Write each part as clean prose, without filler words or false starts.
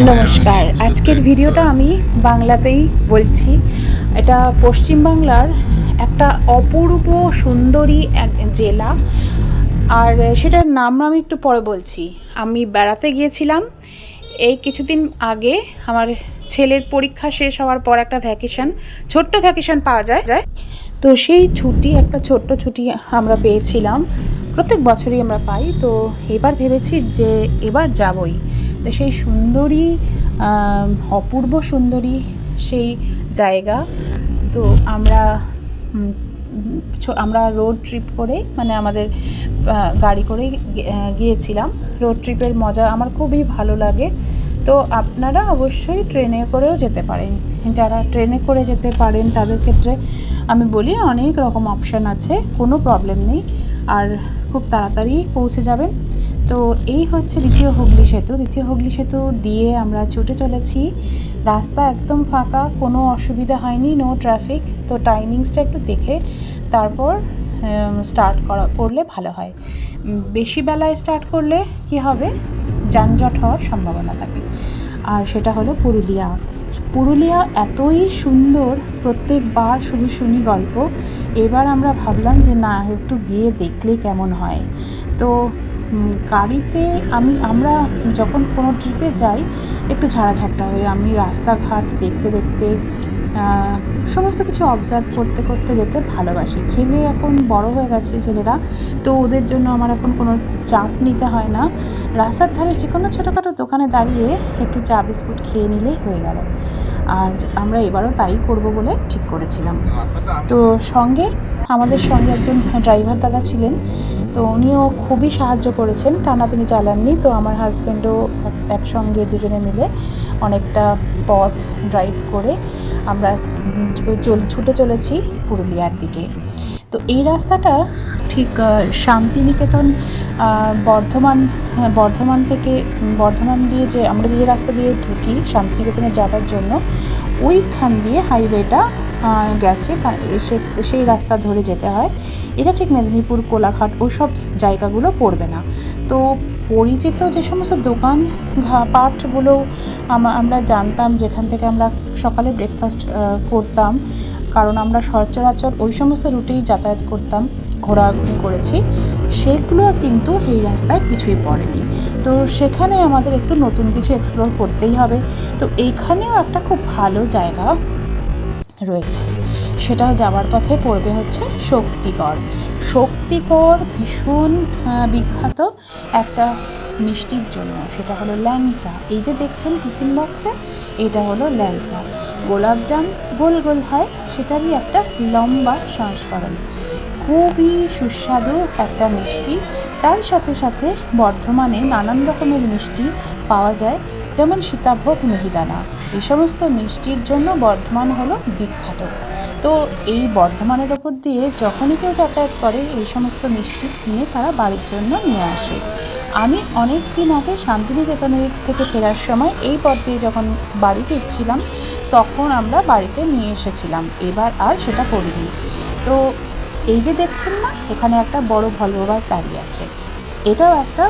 নমস্কার। আজকের ভিডিওটা আমি বাংলাতেই বলছি। এটা পশ্চিমবাংলার একটা অপূর্ব সুন্দরী এক জেলা, আর সেটার নাম আমি একটু পরে বলছি। আমি বেড়াতে গিয়েছিলাম এই কিছুদিন আগে। আমার ছেলের পরীক্ষা শেষ হওয়ার পর একটা ভ্যাকেশন, ছোট্ট ভ্যাকেশন পাওয়া যায়। তো সেই ছুটি, একটা ছোট্ট ছুটি আমরা পেয়েছিলাম। প্রত্যেক বছরই আমরা পাই। তো এবার ভেবেছি যে এবার যাবই। তো সেই সুন্দরী, অপূর্ব সুন্দরী সেই জায়গা। তো আমরা রোড ট্রিপ করে, মানে আমাদের গাড়ি করে গিয়েছিলাম। রোড ট্রিপের মজা আমার খুবই ভালো লাগে। তো আপনারা অবশ্যই ট্রেনে করেও যেতে পারেন। যারা ট্রেনে করে যেতে পারেন তাদের ক্ষেত্রে আমি বলি অনেক রকম অপশান আছে, কোনো প্রবলেম নেই, আর খুব তাড়াতাড়ি পৌঁছে যাবেন। তো এই হচ্ছে দ্বিতীয় হুগলি সেতু। দ্বিতীয় হুগলি সেতু দিয়ে আমরা ছুটে চলেছি। রাস্তা একদম ফাঁকা, কোনো অসুবিধা হয়নি, নো ট্রাফিক। তো টাইমিংসটা একটু দেখে তারপর স্টার্ট করলে ভালো হয়। বেশি বেলায় স্টার্ট করলে কি হবে, যানজট হওয়ার সম্ভাবনা থাকে। আর সেটা হলো পুরুলিয়া। পুরুলিয়া এতই সুন্দর, প্রত্যেকবার শুধু শুনি গল্প। এবার আমরা ভাবলাম যে না, একটু গিয়ে দেখলে কেমন হয়। তো গাড়িতে আমরা যখন কোনো ট্রিপে যাই একটু ঝাড়াঝাপটা হয়ে, আমি রাস্তাঘাট দেখতে দেখতে সমস্ত কিছু অবজার্ভ করতে করতে যেতে ভালোবাসি। ছেলে এখন বড় হয়ে গেছে, ছেলেরা, তো ওদের জন্য আমার এখন কোনো চাপ নিতে হয় না। রাস্তার ধারে যে কোনো ছোটোখাটো দোকানে দাঁড়িয়ে একটু চা বিস্কুট খেয়ে নিলেই হয়ে গেল। আর আমরা এবারও তাই করব বলে ঠিক করেছিলাম। তো আমাদের সঙ্গে একজন ড্রাইভার দাদা ছিলেন। তো উনিও খুবই সাহায্য করেছেন, টানা তিনি চালাননি। তো আমার হাজব্যান্ডও একসঙ্গে দুজনে মিলে অনেকটা পথ ড্রাইভ করে আমরা ছুটে চলেছি পুরুলিয়ার দিকে। তো এই রাস্তাটা ঠিক শান্তিনিকেতন, বর্ধমান দিয়ে যে আমরা যে রাস্তা দিয়ে ঢুকি শান্তিনিকেতনে যাওয়ার জন্য, ওইখান দিয়ে হাইওয়েটা গেছে, সেই রাস্তা ধরে যেতে হয়। এটা ঠিক মেদিনীপুর, কোলাঘাট ওসব জায়গাগুলো পড়বে না। তো পরিচিত যে সমস্ত দোকান পাটগুলো আমরা জানতাম, যেখান থেকে আমরা সকালে ব্রেকফাস্ট করতাম, কারণ আমরা সচরাচর ওই সমস্ত রুটেই যাতায়াত করতাম, ঘোরাঘুরি করেছি, সেগুলো কিন্তু এই রাস্তায় কিছুই পড়েনি। তো সেখানে আমাদের একটু নতুন কিছু এক্সপ্লোর করতেই হবে। তো এইখানেও একটা খুব ভালো জায়গা রয়েছে, সেটাও যাওয়ার পথে পড়বে হচ্ছে শক্তিগড় ভীষণ বিখ্যাত একটা মিষ্টির জন্য, সেটা হলো ল্যাংচা। এই যে দেখছেন টিফিন বক্সে, এটা হলো ল্যাংচা। গোলাপজাম গোল গোল হয়, সেটারই একটা লম্বা সংস্করণ। খুবই সুস্বাদু একটা মিষ্টি। তার সাথে সাথে বর্ধমানে নানান রকমের মিষ্টি পাওয়া যায়, যেমন সীতাভোগ, মিহিদানা। এই সমস্ত মিষ্টির জন্য বর্ধমান হলো বিখ্যাত। তো এই বর্ধমানের ওপর দিয়ে যখনই কেউ যাতায়াত করে, এই সমস্ত মিষ্টি কিনে তারা বাড়ির জন্য নিয়ে আসে। আমি অনেক দিন আগে শান্তিনিকেতনের থেকে ফেরার সময় এই পথ দিয়ে যখন বাড়ি ফিরছিলাম, তখন আমরা বাড়িতে নিয়ে এসেছিলাম। এবার আর সেটা করিনি। তো এই যে দেখছেন না, এখানে একটা বড় ভলভো বাস দাঁড়িয়ে আছে। এটাও একটা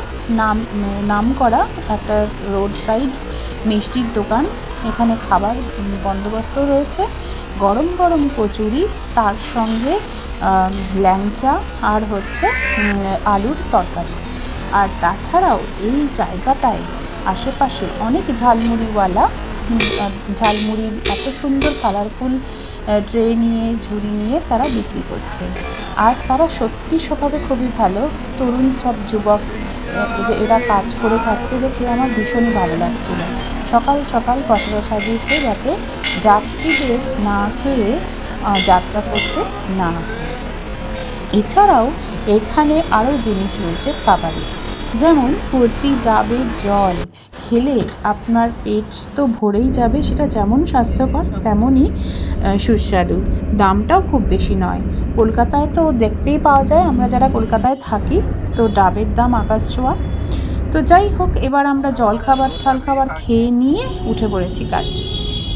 নাম করা একটা রোড সাইড মিষ্টির দোকান। এখানে খাবার বন্দোবস্তও রয়েছে, গরম গরম কচুরি, তার সঙ্গে ল্যাংচা, আর হচ্ছে আলুর তরকারি। আর তাছাড়াও এই জায়গাটায় আশেপাশে অনেক ঝালমুড়ির এত সুন্দর কালারফুল ট্রে নিয়ে, ঝুড়ি নিয়ে তারা বিক্রি করছে। আর তারা সত্যি স্বভাবে খুবই ভালো, তরুণ সব যুবক, এরা কাজ করে খাচ্ছে দেখে আমার ভীষণই ভালো লাগছিল। সকাল সকাল পথরা সাজিয়েছে যাতে যাত্রীদের না খেয়ে যাত্রা করতে না হয়। এছাড়াও এখানে আরও জিনিস রয়েছে খাবারের, যেমন কচি ডাবের জল খেলে আপনার পেট তো ভরেই যাবে, সেটা যেমন স্বাস্থ্যকর তেমনই সুস্বাদু। দামটাও খুব বেশি নয়। কলকাতায় তো দেখতেই পাওয়া যায়, আমরা যারা কলকাতায় থাকি, তো ডাবের দাম আকাশ ছোঁয়া। তো যাই হোক, এবার আমরা ঠলখাবার খেয়ে নিয়ে উঠে পড়েছি গাড়ি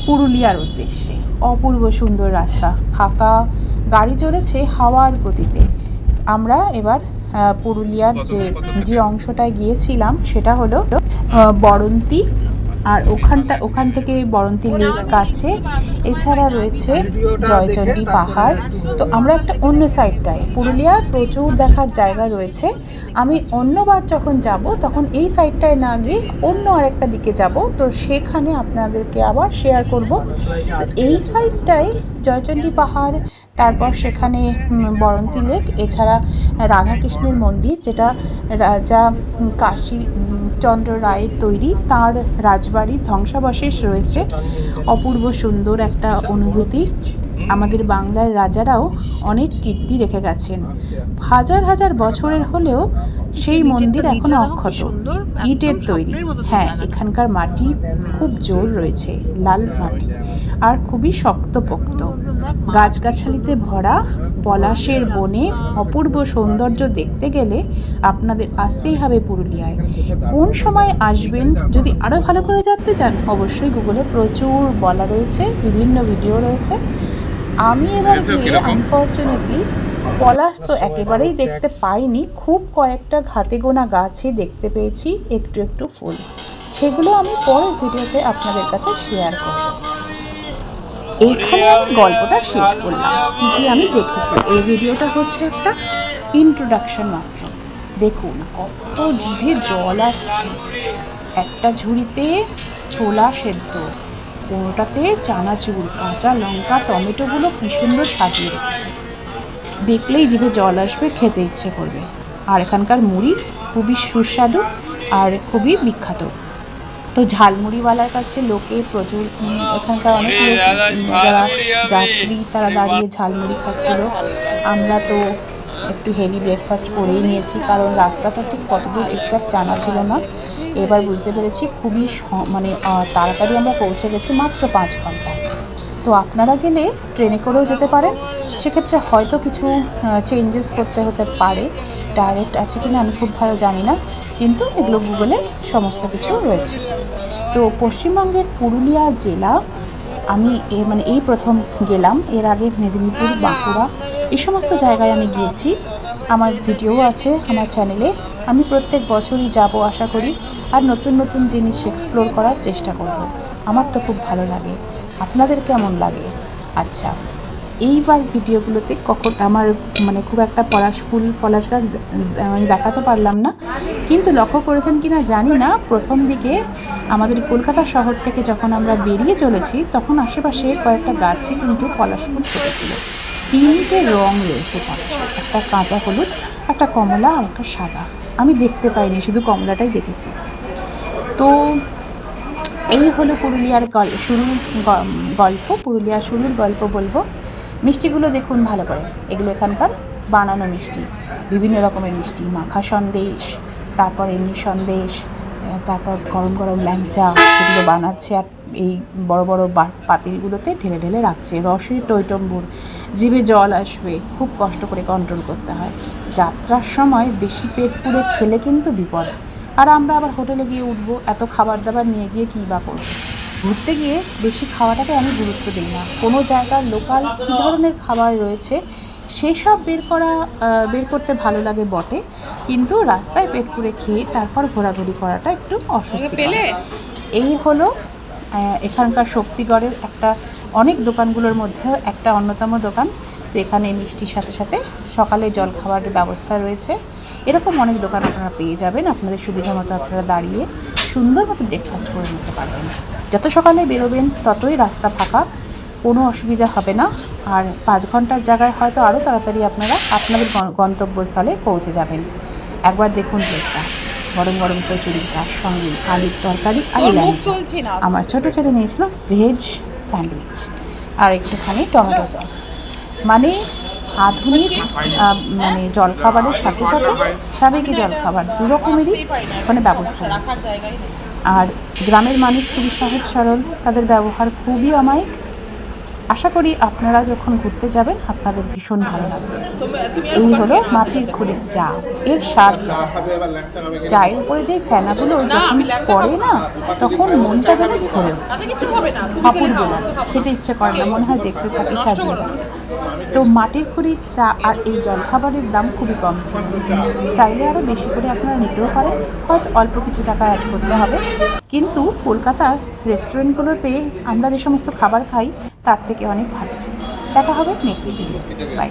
পুরুলিয়ার উদ্দেশ্যে। অপূর্ব সুন্দর রাস্তা, ফাঁকা, গাড়ি চলেছে হাওয়ার গতিতে। আমরা এবার পুরুলিয়ার যে অংশটায় গিয়েছিলাম সেটা হলো বরন্তি আর ওখান থেকে বরন্তী লেক কাছে, এছাড়া রয়েছে জয়চণ্ডী পাহাড়। তো আমরা একটা অন্য সাইডটায়, পুরুলিয়া প্রচুর দেখার জায়গা রয়েছে। আমি অন্যবার যখন যাব তখন এই সাইডটায় না গিয়ে অন্য আরেকটা দিকে যাব, তো সেখানে আপনাদেরকে আবার শেয়ার করব। তো এই সাইডটায় জয়চণ্ডী পাহাড়, তারপর সেখানে বরন্তী লেক, এছাড়া রাধাকৃষ্ণের মন্দির, যেটা রাজা কাশীচন্দ্র রায়ের তৈরি, তার রাজবাড়ির ধ্বংসাবশেষ রয়েছে। অপূর্ব সুন্দর একটা অনুভূতি। আমাদের বাংলার রাজারাও অনেক কীর্তি রেখে গেছেন, হাজার হাজার বছরের হলেও সেই মন্দির এখনো অক্ষত, ইটের তৈরি। হ্যাঁ, এখানকার মাটি খুব জোর রয়েছে, লাল মাটি, আর খুবই শক্তপোক্ত। গাছগাছালিতে ভরা পলাশের বনে অপূর্ব সৌন্দর্য দেখতে গেলে আপনাদের আসতেই হবে পুরুলিয়ায়। কোন সময় আসবেন যদি আরও ভালো করে জানতে চান, অবশ্যই গুগলে প্রচুর বলা রয়েছে, বিভিন্ন ভিডিও রয়েছে। আমি এবার গিয়ে আনফর্চুনেটলি পলাশ তো একেবারেই দেখতে পাইনি, খুব কয়েকটা হাতে গোনা গাছে দেখতে পেয়েছি একটু একটু ফুল। সেগুলো আমি পরের ভিডিওতে আপনাদের কাছে শেয়ার করব। এইখানে আমি গল্পটা শেষ করলাম, কী কী আমি দেখেছি। এই ভিডিওটা হচ্ছে একটা ইন্ট্রোডাকশন মাত্র। দেখুন কত জিভে জল আসছে। একটা ঝুড়িতে ছোলা সেদ্ধ, কোনোটাতে চানাচুর, কাঁচা লঙ্কা, টমেটোগুলো কী সুন্দর সাজিয়ে রেখেছে, দেখলেই জিভে জল আসবে, খেতে ইচ্ছে করবে। আর এখানকার মুড়ি খুবই সুস্বাদু আর খুবই বিখ্যাত। তো ঝালমুড়িওয়ালার কাছে লোকে প্রচুর, এখানকার অনেক লোক যারা যাত্রী তারা দাঁড়িয়ে ঝালমুড়ি খাচ্ছিল। আমরা তো একটু হেভি ব্রেকফাস্ট করেই নিয়েছি, কারণ রাস্তাটা ঠিক কতদূর এক্স্যাক্ট জানা ছিল না। এবার বুঝতে পেরেছি খুবই তাড়াতাড়ি আমরা পৌঁছে গেছি, মাত্র 5 ঘন্টায়। তো আপনারা গেলে ট্রেনে করেও যেতে পারেন, সেক্ষেত্রে হয়তো কিছু চেঞ্জেস করতে হতে পারে। ডাইরেক্ট আছে কিনা আমি খুব ভালো জানি না, কিন্তু এগুলো গুগলে সমস্ত কিছু রয়েছে। তো পশ্চিমবঙ্গের পুরুলিয়া জেলা আমি এই প্রথম গেলাম। এর আগে মেদিনীপুর, বাঁকুড়া, এই সমস্ত জায়গায় আমি গিয়েছি। আমার ভিডিও আছে আমার চ্যানেলে। আমি প্রত্যেক বছরই যাব আশা করি, আর নতুন নতুন জিনিস এক্সপ্লোর করার চেষ্টা করব। আমার তো খুব ভালো লাগে, আপনাদের কেমন লাগে? আচ্ছা, এইবার ভিডিওগুলোতে আমার খুব একটা পলাশ গাছ আমি দেখাতে পারলাম না, কিন্তু লক্ষ্য করেছেন কি না জানি না, প্রথম দিকে আমাদের কলকাতা শহর থেকে যখন আমরা বেরিয়ে চলেছি তখন আশেপাশে কয়েকটা গাছে কিন্তু পলাশ ফুল ফুটেছিল। 3টে রং রয়েছে পলাশের, একটা কাঁচা হলুদ, একটা কমলা আর একটা সাদা। আমি দেখতে পাইনি, শুধু কমলাটাই দেখেছি। তো এই হলো পুরুলিয়ার গল্প, পুরুলিয়ার শুরুর গল্প বলবো। মিষ্টিগুলো দেখুন ভালো করে, এগুলো এখানকার বানানো মিষ্টি, বিভিন্ন রকমের মিষ্টি, মাখা সন্দেশ, তারপর এমনি সন্দেশ, তারপর গরম গরম ল্যাংচা, যেগুলো বানাচ্ছে আর এই বড় বড় পাতিলগুলোতে ঢেলে ঢেলে রাখছে। রসের টইটম্বুর, জিভে জল আসবে, খুব কষ্ট করে কন্ট্রোল করতে হয়। যাত্রার সময় বেশি পেট পুড়ে খেলে কিন্তু বিপদ। আর আমরা আবার হোটেলে গিয়ে উঠবো, এত খাবার দাবার নিয়ে গিয়ে কী বা করবো। ঘুরতে গিয়ে বেশি খাওয়াটাকে আমি গুরুত্ব দিই না। কোনো জায়গার লোকাল কী ধরনের খাবার রয়েছে সেসব বের করতে ভালো লাগে বটে, কিন্তু রাস্তায় পেট পুড়ে খেয়ে তারপর ঘোরাঘুরি করাটা একটু অস্বস্তি। এই হলো এখানকার শক্তিগড়ের অনেক দোকানগুলোর মধ্যেও একটা অন্যতম দোকান। তো এখানে মিষ্টির সাথে সাথে সকালে জলখাবারের ব্যবস্থা রয়েছে। এরকম অনেক দোকান আপনারা পেয়ে যাবেন, আপনাদের সুবিধা মতো আপনারা দাঁড়িয়ে সুন্দর মতো ব্রেকফাস্ট করে নিতে পারবেন। যত সকালে বেরোবেন ততই রাস্তা ফাঁকা, কোনো অসুবিধা হবে না। আর 5 ঘন্টার জায়গায় হয়তো আরও তাড়াতাড়ি আপনারা আপনাদের গন্তব্যস্থলে পৌঁছে যাবেন। একবার দেখুন প্লেটটা, গরম গরম কচুরি, তার সঙ্গে আলুর তরকারি আর ল্যাংচা। আমার ছোটো ছেলে নিয়েছিল ভেজ স্যান্ডউইচ আর একটুখানি টমেটো সস। আধুনিক জলখাবারের সাথে সাথে সাবেকি জলখাবার, 2 রকমেরই ওখানে ব্যবস্থা রয়েছে। আর গ্রামের মানুষ খুবই সহজ সরল, তাদের ব্যবহার খুবই অমায়িক। আশা করি আপনারা যখন ঘুরতে যাবেন আপনাদের ভীষণ ভালো লাগবে। এই হলো মাটির খুঁড়ির চা, এর স্বাদ। চায়ের উপরে যেই ফেনাগুলো যখন পড়ে না, তখন মনটা যেন ভরে ওঠে, অপূর্ব লাগে, খেতে ইচ্ছে করে না, মনে হয় দেখতে থাকি সাজিয়ে। তো মাটির খুঁড়ির চা আর এই জলখাবারের দাম খুবই কম ছিল। চাইলে আরও বেশি করে আপনারা নিতেও পারেন, হয়তো অল্প কিছু টাকা অ্যাড করতে হবে। কিন্তু কলকাতার রেস্টুরেন্টগুলোতে আমরা যে সমস্ত খাবার খাই তার থেকে অনেক ভালো ছিল। দেখা হবে নেক্সট ভিডিওতে। বাই।